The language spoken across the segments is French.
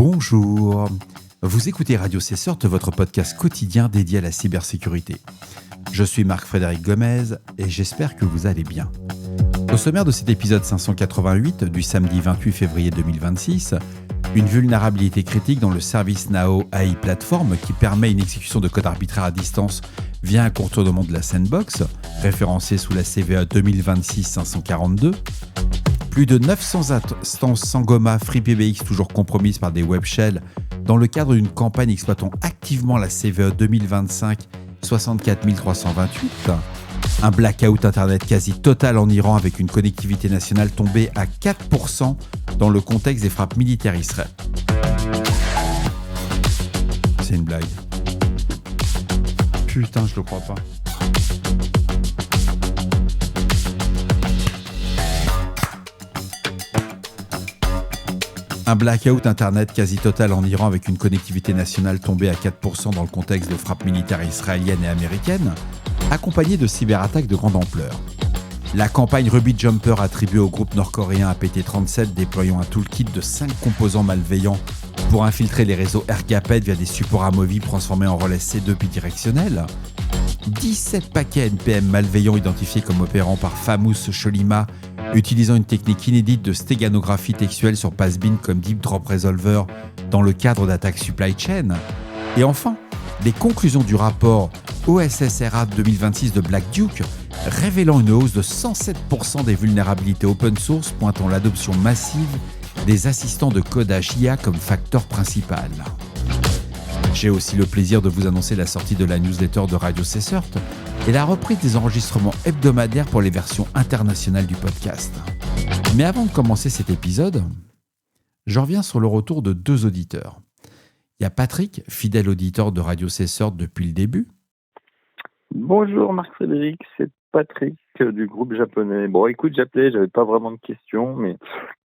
Bonjour, vous écoutez Radio Cesseur, votre podcast quotidien dédié à la cybersécurité. Je suis Marc-Frédéric Gomez et j'espère que vous allez bien. Au sommaire de cet épisode 588 du samedi 28 février 2026, une vulnérabilité critique dans le ServiceNow AI Platform qui permet une exécution de code arbitraire à distance via un contournement de la sandbox, référencé sous la CVE 2026-542. Plus de 900 instances Sangoma FreePBX toujours compromises par des web shells dans le cadre d'une campagne exploitant activement la CVE 2025-64328. Un blackout Internet quasi total en Iran avec une connectivité nationale tombée à 4% dans le contexte des frappes militaires israéliennes. C'est une blague. Putain, je le crois pas. Un blackout Internet quasi total en Iran avec une connectivité nationale tombée à 4% dans le contexte de frappes militaires israéliennes et américaines, accompagné de cyberattaques de grande ampleur. La campagne Ruby Jumper attribuée au groupe nord-coréen APT37 déployant un toolkit de 5 composants malveillants pour infiltrer les réseaux Airgapped via des supports amovibles transformés en relais C2 bidirectionnels. 17 paquets NPM malveillants identifiés comme opérant par Famous Cholima, utilisant une technique inédite de stéganographie textuelle sur Passbin comme Deep Drop Resolver dans le cadre d'attaques supply chain. Et enfin, les conclusions du rapport OSSRA 2026 de Black Duke, révélant une hausse de 107% des vulnérabilités open source, pointant l'adoption massive des assistants de codage IA comme facteur principal. J'ai aussi le plaisir de vous annoncer la sortie de la newsletter de Radio Cesseur et la reprise des enregistrements hebdomadaires pour les versions internationales du podcast. Mais avant de commencer cet épisode, je reviens sur le retour de 2 auditeurs. Il y a Patrick, fidèle auditeur de Radio Cesseur depuis le début. Bonjour Marc-Frédéric, c'est Patrick du groupe japonais. Bon, écoute, j'appelais, j'avais pas vraiment de questions, mais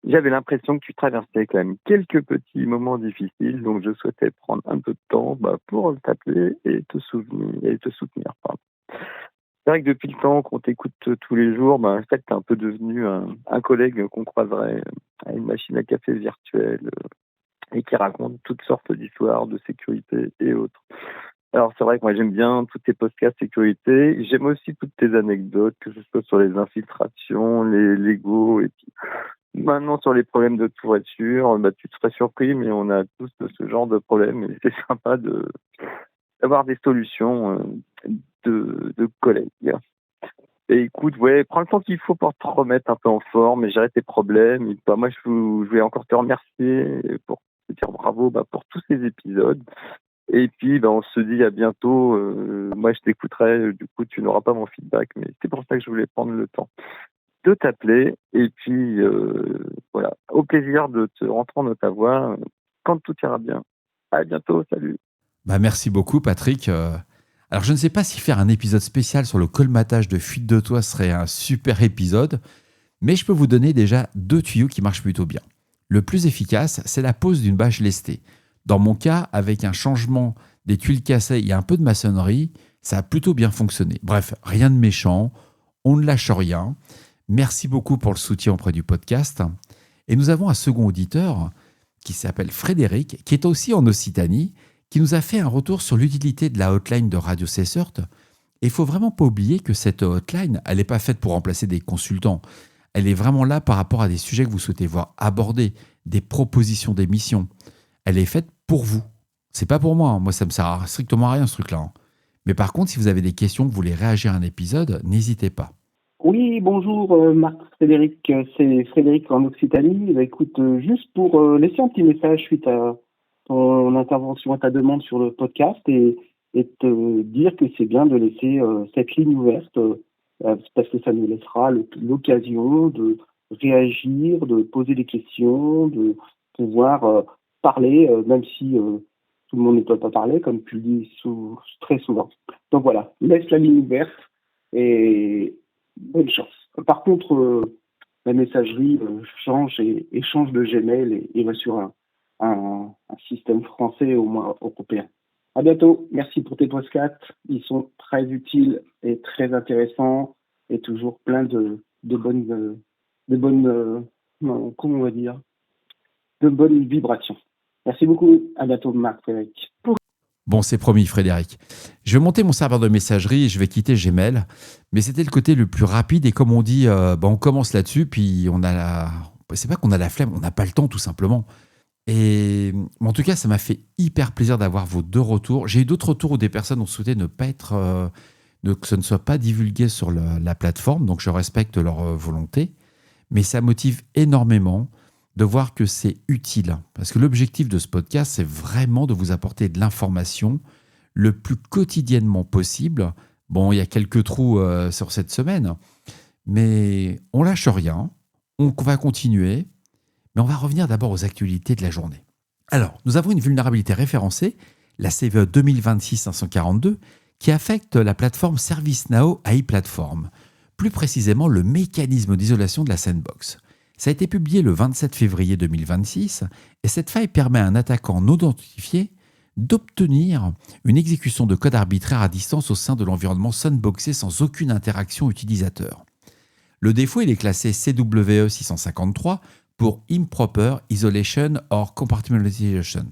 j'avais l'impression que tu traversais quand même quelques petits moments difficiles, donc je souhaitais prendre un peu de temps pour t'appeler et te soutenir. Pardon. C'est vrai que depuis le temps qu'on t'écoute tous les jours, en fait, t'es un peu devenu un collègue qu'on croiserait à une machine à café virtuelle et qui raconte toutes sortes d'histoires de sécurité et autres. Alors, c'est vrai que moi, j'aime bien tous tes podcasts sécurité. J'aime aussi toutes tes anecdotes, que ce soit sur les infiltrations, les Lego, et puis maintenant sur les problèmes de toiture. Tu serais surpris, mais on a tous ce genre de problèmes. Et c'est sympa d'avoir des solutions de collègues. Et écoute, prends le temps qu'il faut pour te remettre un peu en forme et gérer tes problèmes. Et, moi, je voulais encore te remercier pour te dire bravo pour tous ces épisodes. Et puis, on se dit à bientôt. Moi, je t'écouterai. Du coup, tu n'auras pas mon feedback. Mais c'est pour ça que je voulais prendre le temps de t'appeler. Et puis, voilà. Au plaisir de te entendre ta voix quand tout ira bien. À bientôt. Salut. Merci beaucoup, Patrick. Alors, je ne sais pas si faire un épisode spécial sur le colmatage de fuite de toit serait un super épisode, mais je peux vous donner déjà 2 tuyaux qui marchent plutôt bien. Le plus efficace, c'est la pose d'une bâche lestée. Dans mon cas, avec un changement des tuiles cassées et un peu de maçonnerie, ça a plutôt bien fonctionné. Bref, rien de méchant, on ne lâche rien. Merci beaucoup pour le soutien auprès du podcast. Et nous avons un second auditeur qui s'appelle Frédéric, qui est aussi en Occitanie, qui nous a fait un retour sur l'utilité de la hotline de Radio Cesseur. Et il ne faut vraiment pas oublier que cette hotline, elle n'est pas faite pour remplacer des consultants. Elle est vraiment là par rapport à des sujets que vous souhaitez voir abordés, des propositions d'émissions. Elle est faite pour vous. C'est pas pour moi. Moi, ça me sert strictement à rien, ce truc-là. Mais par contre, si vous avez des questions, que vous voulez réagir à un épisode, n'hésitez pas. Oui, bonjour Marc-Frédéric, c'est Frédéric en Occitanie. Écoute, juste pour laisser un petit message suite à ton intervention, à ta demande sur le podcast et te dire que c'est bien de laisser cette ligne ouverte parce que ça nous laissera l'occasion de réagir, de poser des questions, de pouvoir parler, même si tout le monde ne peut pas parler, comme tu le dis très souvent. Donc voilà, laisse la ligne ouverte et bonne chance. Par contre, la messagerie change et change de Gmail et va sur un système français au moins européen. À bientôt. Merci pour tes podcasts. Ils sont très utiles et très intéressants et toujours plein de bonnes, comment on va dire, de bonnes vibrations. Merci beaucoup. À bientôt, Marc-Frédéric. Bon, c'est promis, Frédéric. Je vais monter mon serveur de messagerie et je vais quitter Gmail. Mais c'était le côté le plus rapide. Et comme on dit, on commence là-dessus, puis on a la... C'est pas qu'on a la flemme, on n'a pas le temps, tout simplement. Et en tout cas, ça m'a fait hyper plaisir d'avoir vos 2 retours. J'ai eu d'autres retours où des personnes ont souhaité ne pas être... que ce ne soit pas divulgué sur la plateforme. Donc, je respecte leur volonté. Mais ça motive énormément de voir que c'est utile. Parce que l'objectif de ce podcast, c'est vraiment de vous apporter de l'information le plus quotidiennement possible. Bon, il y a quelques trous sur cette semaine, mais on lâche rien. On va continuer, mais on va revenir d'abord aux actualités de la journée. Alors, nous avons une vulnérabilité référencée, la CVE 2026-542, qui affecte la plateforme ServiceNow AI Platform, plus précisément le mécanisme d'isolation de la sandbox. Ça a été publié le 27 février 2026 et cette faille permet à un attaquant non identifié d'obtenir une exécution de code arbitraire à distance au sein de l'environnement sandboxé sans aucune interaction utilisateur. Le défaut, il est classé CWE 653 pour Improper Isolation or Compartmentalization,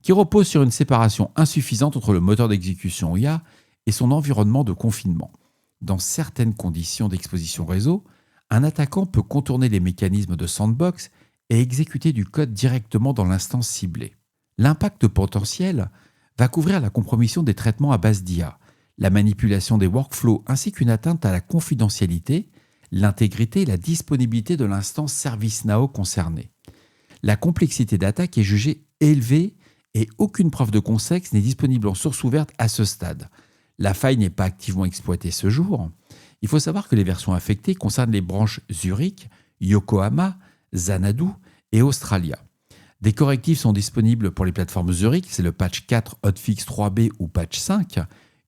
qui repose sur une séparation insuffisante entre le moteur d'exécution IA et son environnement de confinement. Dans certaines conditions d'exposition réseau, un attaquant peut contourner les mécanismes de sandbox et exécuter du code directement dans l'instance ciblée. L'impact potentiel va couvrir la compromission des traitements à base d'IA, la manipulation des workflows ainsi qu'une atteinte à la confidentialité, l'intégrité et la disponibilité de l'instance ServiceNow concernée. La complexité d'attaque est jugée élevée et aucune preuve de contexte n'est disponible en source ouverte à ce stade. La faille n'est pas activement exploitée ce jour. Il faut savoir que les versions affectées concernent les branches Zurich, Yokohama, Xanadu et Australia. Des correctifs sont disponibles pour les plateformes Zurich, c'est le patch 4 hotfix 3B ou patch 5.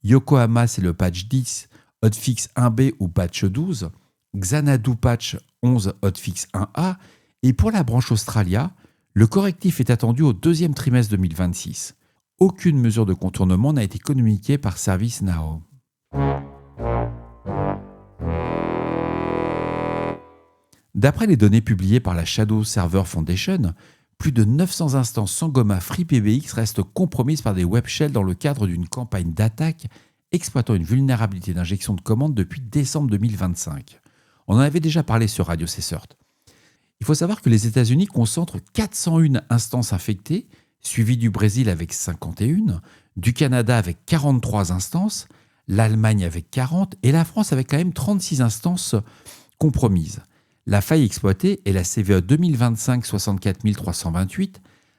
Yokohama, c'est le patch 10 hotfix 1B ou patch 12. Xanadu patch 11 hotfix 1A. Et pour la branche Australia, le correctif est attendu au 2e trimestre 2026. Aucune mesure de contournement n'a été communiquée par ServiceNow. D'après les données publiées par la Shadow Server Foundation, plus de 900 instances Sangoma FreePBX restent compromises par des web shells dans le cadre d'une campagne d'attaque exploitant une vulnérabilité d'injection de commandes depuis décembre 2025. On en avait déjà parlé sur Radio CSERT. Il faut savoir que les États-Unis concentrent 401 instances infectées, suivies du Brésil avec 51, du Canada avec 43 instances, l'Allemagne avec 40 et la France avec quand même 36 instances compromises. La faille exploitée est la CVE 2025-64328,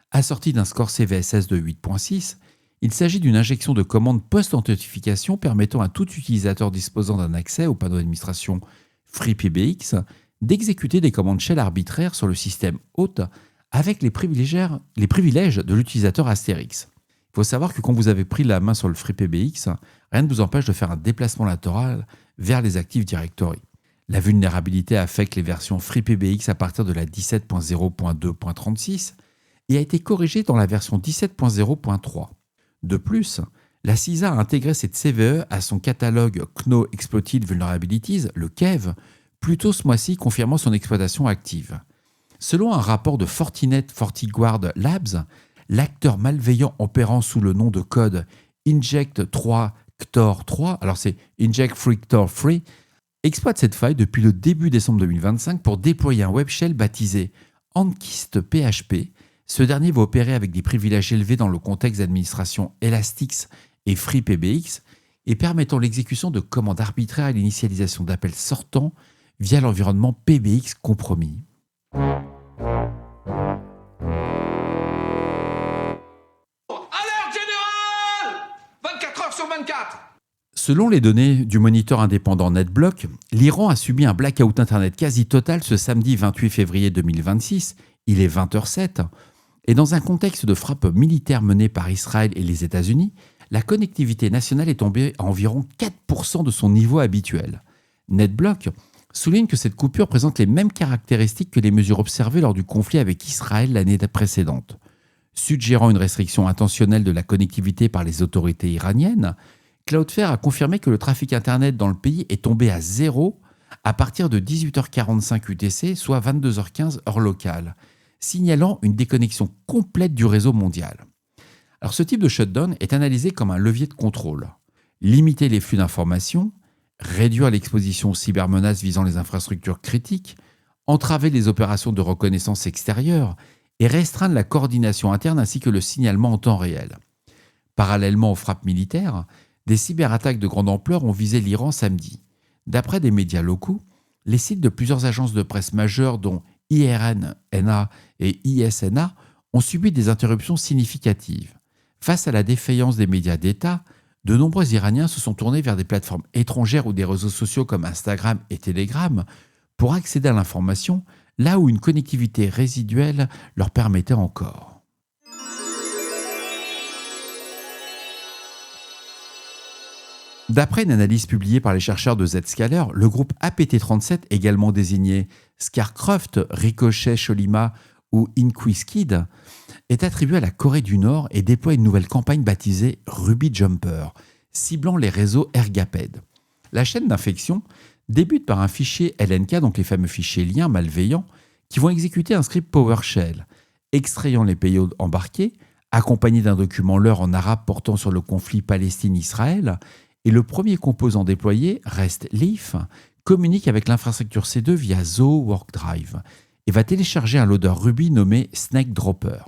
assortie d'un score CVSS de 8.6. Il s'agit d'une injection de commandes post-authentification permettant à tout utilisateur disposant d'un accès au panneau d'administration FreePBX d'exécuter des commandes shell arbitraires sur le système hôte avec les privilèges de l'utilisateur Astérix. Il faut savoir que quand vous avez pris la main sur le FreePBX, rien ne vous empêche de faire un déplacement latéral vers les Active Directory. La vulnérabilité affecte les versions FreePBX à partir de la 17.0.2.36 et a été corrigée dans la version 17.0.3. De plus, la CISA a intégré cette CVE à son catalogue Kno Exploited Vulnerabilities, le KEV, plus tôt ce mois-ci, confirmant son exploitation active. Selon un rapport de Fortinet FortiGuard Labs, l'acteur malveillant opérant sous le nom de code Inject3Ctor3, alors c'est Inject3Ctor3, exploite cette faille depuis le début décembre 2025 pour déployer un web shell baptisé Ankist PHP. Ce dernier va opérer avec des privilèges élevés dans le contexte d'administration Elastix et FreePBX et permettant l'exécution de commandes arbitraires et l'initialisation d'appels sortants via l'environnement PBX compromis. Alerte générale 24 heures sur 24. Selon les données du moniteur indépendant NetBlock, l'Iran a subi un blackout Internet quasi total ce samedi 28 février 2026. Il est 20h07. Et dans un contexte de frappe militaire menée par Israël et les États-Unis, la connectivité nationale est tombée à environ 4% de son niveau habituel. NetBlock souligne que cette coupure présente les mêmes caractéristiques que les mesures observées lors du conflit avec Israël l'année précédente. Suggérant une restriction intentionnelle de la connectivité par les autorités iraniennes, Cloudflare a confirmé que le trafic Internet dans le pays est tombé à zéro à partir de 18h45 UTC, soit 22h15 heure locale. signalant une déconnexion complète du réseau mondial. Alors ce type de shutdown est analysé comme un levier de contrôle. Limiter les flux d'informations, réduire l'exposition aux cybermenaces visant les infrastructures critiques, entraver les opérations de reconnaissance extérieure et restreindre la coordination interne ainsi que le signalement en temps réel. Parallèlement aux frappes militaires, des cyberattaques de grande ampleur ont visé l'Iran samedi. D'après des médias locaux, les sites de plusieurs agences de presse majeures dont IRN-NA et ISNA ont subi des interruptions significatives. Face à la défaillance des médias d'État, de nombreux Iraniens se sont tournés vers des plateformes étrangères ou des réseaux sociaux comme Instagram et Telegram pour accéder à l'information là où une connectivité résiduelle leur permettait encore. D'après une analyse publiée par les chercheurs de Zscaler, le groupe APT37, également désigné Scarcroft, Ricochet, Sholima ou Inquiskid, est attribué à la Corée du Nord et déploie une nouvelle campagne baptisée Ruby Jumper, ciblant les réseaux Ergaped. La chaîne d'infection débute par un fichier LNK, donc les fameux fichiers liens malveillants, qui vont exécuter un script PowerShell, extrayant les payloads embarqués, accompagné d'un document leurre en arabe portant sur le conflit Palestine-Israël, et le premier composant déployé, REST-Leaf, communique avec l'infrastructure C2 via Zoho WorkDrive et va télécharger un loader Ruby nommé Snake-Dropper.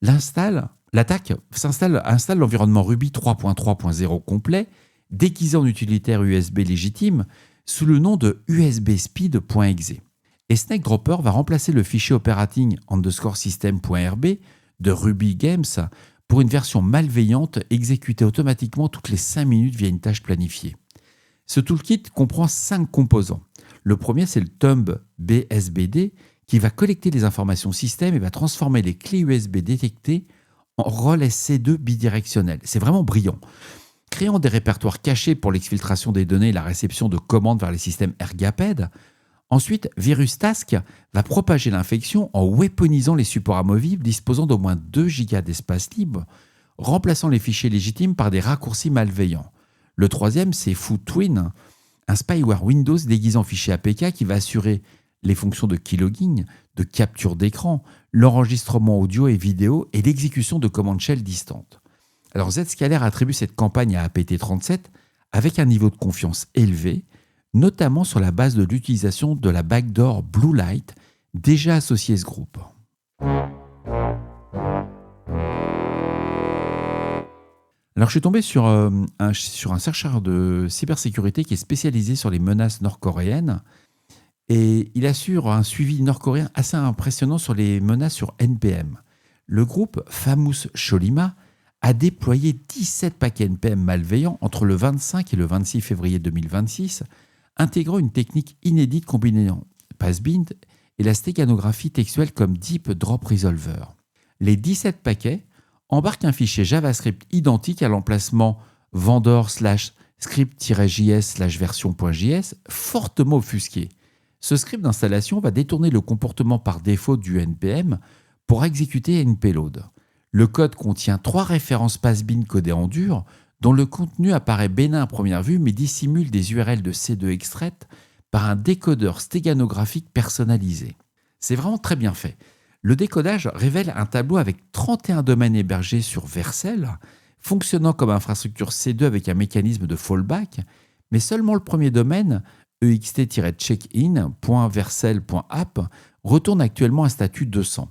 L'attaque installe l'environnement Ruby 3.3.0 complet, déguisé en utilitaire USB légitime, sous le nom de usbspeed.exe. Et Snake-Dropper va remplacer le fichier operating_system.rb de Ruby Games pour une version malveillante exécutée automatiquement toutes les 5 minutes via une tâche planifiée. Ce toolkit comprend 5 composants. Le premier, c'est le Thumb BSBD qui va collecter les informations système et va transformer les clés USB détectées en relais C2 bidirectionnel. C'est vraiment brillant. Créant des répertoires cachés pour l'exfiltration des données et la réception de commandes vers les systèmes Ergaped. Ensuite, VirusTask va propager l'infection en weaponisant les supports amovibles disposant d'au moins 2 Go d'espace libre, remplaçant les fichiers légitimes par des raccourcis malveillants. Le troisième, c'est FootTwin, un spyware Windows déguisé en fichier APK qui va assurer les fonctions de keylogging, de capture d'écran, l'enregistrement audio et vidéo et l'exécution de commandes shell distantes. Alors Zscaler attribue cette campagne à APT37 avec un niveau de confiance élevé, notamment sur la base de l'utilisation de la backdoor Blue Light déjà associée à ce groupe. Alors je suis tombé sur un chercheur de cybersécurité qui est spécialisé sur les menaces nord-coréennes et il assure un suivi nord-coréen assez impressionnant sur les menaces sur NPM. Le groupe Famous Sholima a déployé 17 paquets NPM malveillants entre le 25 et le 26 février 2026, intégrant une technique inédite combinant Passbind et la stéganographie textuelle comme Deep Drop Resolver. Les 17 paquets embarquent un fichier JavaScript identique à l'emplacement vendor/script-js/version.js fortement offusqué. Ce script d'installation va détourner le comportement par défaut du NPM pour exécuter une payload. Le code contient 3 références Passbind codées en dur, dont le contenu apparaît bénin à première vue mais dissimule des URL de C2 extraites par un décodeur stéganographique personnalisé. C'est vraiment très bien fait. Le décodage révèle un tableau avec 31 domaines hébergés sur Vercel, fonctionnant comme infrastructure C2 avec un mécanisme de fallback, mais seulement le premier domaine, ext-checkin.vercel.app, retourne actuellement un statut 200.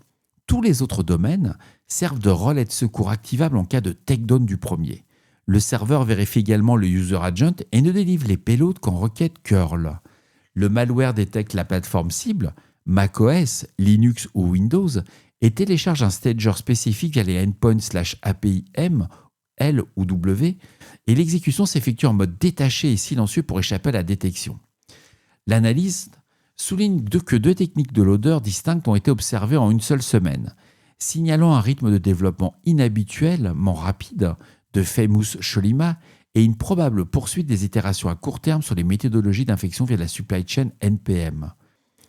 Tous les autres domaines servent de relais de secours activable en cas de takedown du premier. Le serveur vérifie également le user agent et ne délivre les payloads qu'en requête curl. Le malware détecte la plateforme cible, macOS, Linux ou Windows, et télécharge un stager spécifique via les endpoints/API M, L ou W, et l'exécution s'effectue en mode détaché et silencieux pour échapper à la détection. L'analyste souligne que 2 techniques de loader distinctes ont été observées en une seule semaine, signalant un rythme de développement inhabituellement rapide de Famous Sholima et une probable poursuite des itérations à court terme sur les méthodologies d'infection via la supply chain NPM.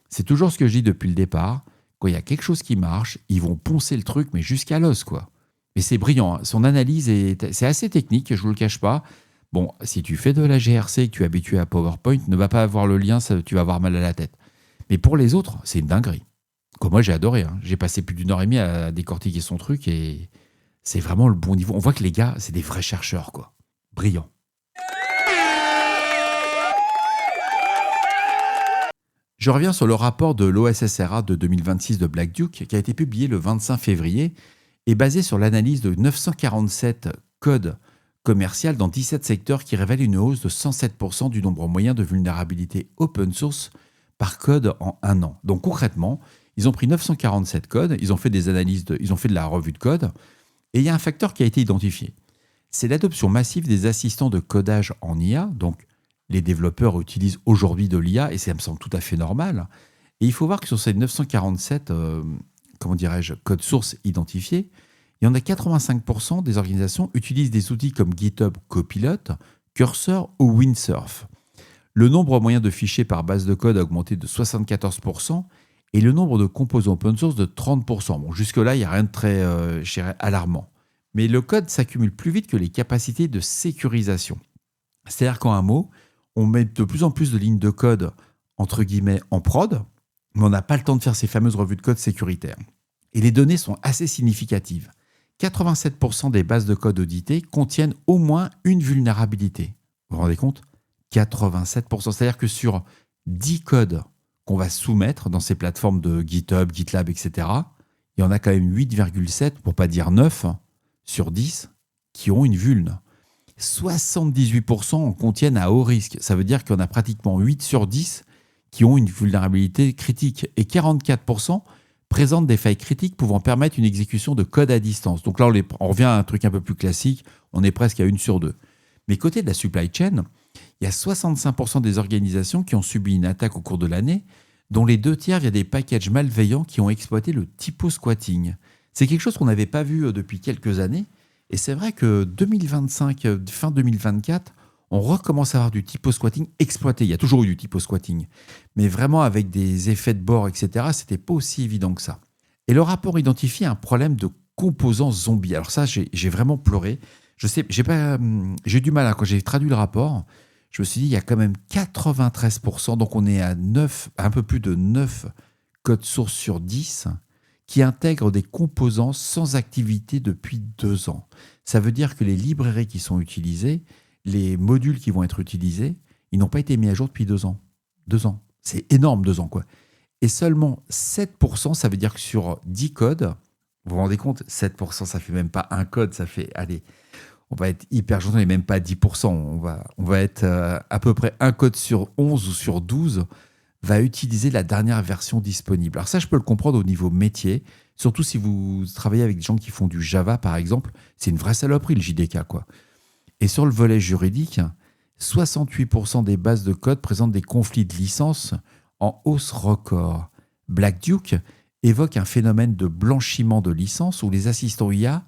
C'est toujours ce que je dis depuis le départ, quand il y a quelque chose qui marche, ils vont poncer le truc, mais jusqu'à l'os, quoi. Mais c'est brillant, hein. Son analyse c'est assez technique, je vous le cache pas. Bon, si tu fais de la GRC et que tu es habitué à PowerPoint, ne va pas avoir le lien, tu vas avoir mal à la tête. Mais pour les autres, c'est une dinguerie. Quoi, moi, j'ai adoré. Hein. J'ai passé plus d'1 heure et demie à décortiquer son truc et c'est vraiment le bon niveau. On voit que les gars, c'est des vrais chercheurs, quoi. Brillants. Je reviens sur le rapport de l'OSSRA de 2026 de Black Duke qui a été publié le 25 février et basé sur l'analyse de 947 codes commerciaux dans 17 secteurs qui révèlent une hausse de 107% du nombre moyen de vulnérabilités open source par code en 1 an. Donc concrètement, ils ont pris 947 codes, ils ont fait des analyses, ils ont fait de la revue de code et il y a un facteur qui a été identifié. C'est l'adoption massive des assistants de codage en IA, donc les développeurs utilisent aujourd'hui de l'IA et ça me semble tout à fait normal. Et il faut voir que sur ces 947 codes sources identifiés, il y en a 85% des organisations utilisent des outils comme GitHub Copilot, Cursor ou Windsurf. Le nombre moyen de fichiers par base de code a augmenté de 74% et le nombre de composants open source de 30%. Bon, jusque-là, il n'y a rien de très alarmant. Mais le code s'accumule plus vite que les capacités de sécurisation. C'est-à-dire qu'en un mot, on met de plus en plus de lignes de code, entre guillemets, en prod, mais on n'a pas le temps de faire ces fameuses revues de code sécuritaires. Et les données sont assez significatives. 87% des bases de code auditées contiennent au moins une vulnérabilité. Vous vous rendez compte ? 87%. C'est-à-dire que sur 10 codes qu'on va soumettre dans ces plateformes de GitHub, GitLab, etc., il y en a quand même 8,7, pour pas dire 9, sur 10 qui ont une vulne. 78% en contiennent à haut risque. Ça veut dire qu'il y en a pratiquement 8 sur 10 qui ont une vulnérabilité critique. Et 44% présentent des failles critiques pouvant permettre une exécution de code à distance. Donc là, on revient à un truc un peu plus classique. On est presque à 1 sur 2. Mais côté de la supply chain, il y a 65% des organisations qui ont subi une attaque au cours de l'année, dont les 2/3 via des packages malveillants qui ont exploité le typo-squatting. C'est quelque chose qu'on n'avait pas vu depuis quelques années. Et c'est vrai que 2025, fin 2024, on recommence à avoir du typo-squatting exploité. Il y a toujours eu du typo-squatting. Mais vraiment avec des effets de bord, etc., c'était pas aussi évident que ça. Et le rapport identifie un problème de composants zombies. Alors ça, j'ai vraiment pleuré. Je sais, j'ai eu du mal, hein, quand j'ai traduit le rapport. Je me suis dit, il y a quand même 93%, donc on est à un peu plus de 9 codes sources sur 10 qui intègrent des composants sans activité depuis 2 ans. Ça veut dire que les librairies qui sont utilisées, les modules qui vont être utilisés, ils n'ont pas été mis à jour depuis 2 ans. 2 ans. C'est énorme, 2 ans, quoi. Et seulement 7%, ça veut dire que sur 10 codes, vous vous rendez compte, 7%, ça fait même pas un code, ça fait, allez, on va être hyper gentil, et même pas 10%. On va être à peu près un code sur 11 ou sur 12 va utiliser la dernière version disponible. Alors ça, je peux le comprendre au niveau métier, surtout si vous travaillez avec des gens qui font du Java, par exemple. C'est une vraie saloperie, le JDK, quoi. Et sur le volet juridique, 68% des bases de code présentent des conflits de licence en hausse record. Black Duke évoque un phénomène de blanchiment de licence où les assistants IA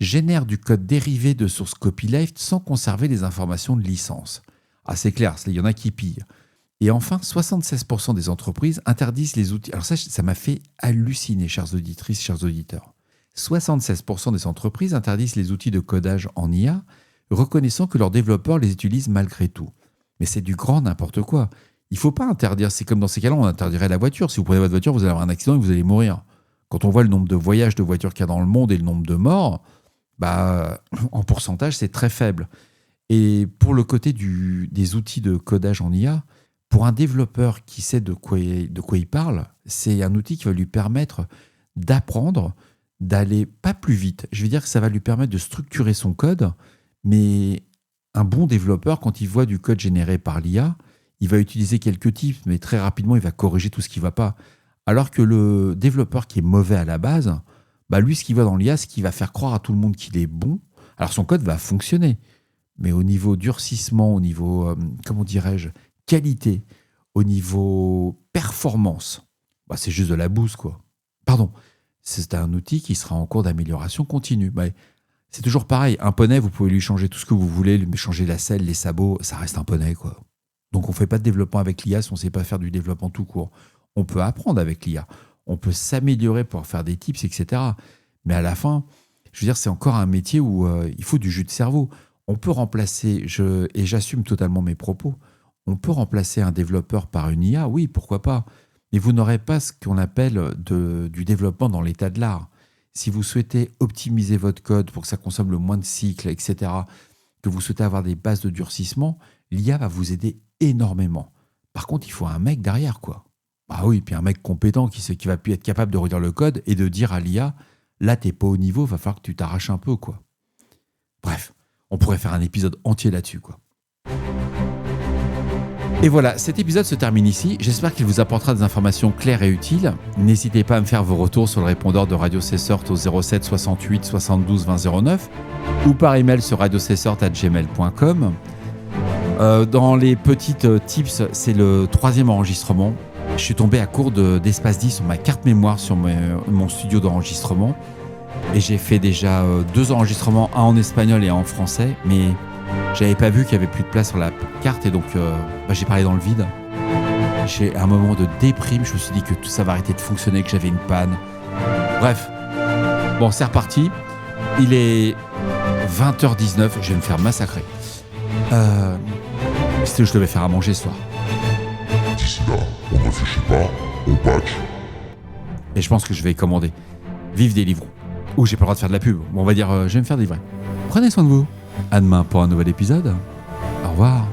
génèrent du code dérivé de sources copyleft sans conserver les informations de licence. Ah, c'est clair, il y en a qui pillent. Et enfin, 76% des entreprises interdisent les outils. Alors ça m'a fait halluciner, chères auditrices, chers auditeurs. 76% des entreprises interdisent les outils de codage en IA, reconnaissant que leurs développeurs les utilisent malgré tout. Mais c'est du grand n'importe quoi. Il ne faut pas interdire. C'est comme dans ces cas-là, on interdirait la voiture. Si vous prenez votre voiture, vous allez avoir un accident et vous allez mourir. Quand on voit le nombre de voyages de voitures qu'il y a dans le monde et le nombre de morts, en pourcentage, c'est très faible. Et pour le côté des outils de codage en IA, pour un développeur qui sait de quoi il parle, c'est un outil qui va lui permettre d'apprendre, d'aller pas plus vite. Je veux dire que ça va lui permettre de structurer son code, mais un bon développeur, quand il voit du code généré par l'IA, il va utiliser quelques types, mais très rapidement, il va corriger tout ce qui ne va pas. Alors que le développeur qui est mauvais à la base, lui, ce qu'il voit dans l'IA, c'est qu'il va faire croire à tout le monde qu'il est bon. Alors son code va fonctionner, mais au niveau durcissement, au niveau, qualité, au niveau performance, c'est juste de la bouse, quoi. Pardon, c'est un outil qui sera en cours d'amélioration continue. C'est toujours pareil, un poney, vous pouvez lui changer tout ce que vous voulez, lui changer la selle, les sabots, ça reste un poney, quoi. Donc on ne fait pas de développement avec l'IA si on ne sait pas faire du développement tout court. On peut apprendre avec l'IA, on peut s'améliorer pour faire des tips, etc. Mais à la fin, je veux dire, c'est encore un métier où il faut du jus de cerveau. On peut remplacer, et j'assume totalement mes propos, on peut remplacer un développeur par une IA, oui, pourquoi pas. mais vous n'aurez pas ce qu'on appelle du développement dans l'état de l'art. Si vous souhaitez optimiser votre code pour que ça consomme le moins de cycles, etc., que vous souhaitez avoir des bases de durcissement, l'IA va vous aider énormément. Par contre, il faut un mec derrière, quoi. Bah oui, puis un mec compétent qui va puis être capable de relire le code et de dire à l'IA, là, t'es pas au niveau, va falloir que tu t'arraches un peu, quoi. Bref, on pourrait faire un épisode entier là-dessus, quoi. Et voilà, cet épisode se termine ici. J'espère qu'il vous apportera des informations claires et utiles. N'hésitez pas à me faire vos retours sur le répondeur de Radio Cessort au 07 68 72 20 09 ou par email sur radiocessort@gmail.com. Dans les petites tips, c'est le 3e enregistrement. Je suis tombé à court d'espace 10 sur ma carte mémoire sur mon studio d'enregistrement. Et j'ai fait déjà 2 enregistrements, un en espagnol et un en français, mais j'avais pas vu qu'il y avait plus de place sur la carte et donc j'ai parlé dans le vide. J'ai un moment de déprime, je me suis dit que tout ça va arrêter de fonctionner, que j'avais une panne. Bref, bon, c'est reparti. Il est 20h19, je vais me faire massacrer. C'était où je devais faire à manger ce soir. D'ici là, on ne réfléchit pas, on patch. Et je pense que je vais commander. Vive des livrons. Ou j'ai pas le droit de faire de la pub. Bon, on va dire, je vais me faire livrer. Prenez soin de vous. À demain pour un nouvel épisode. Au revoir.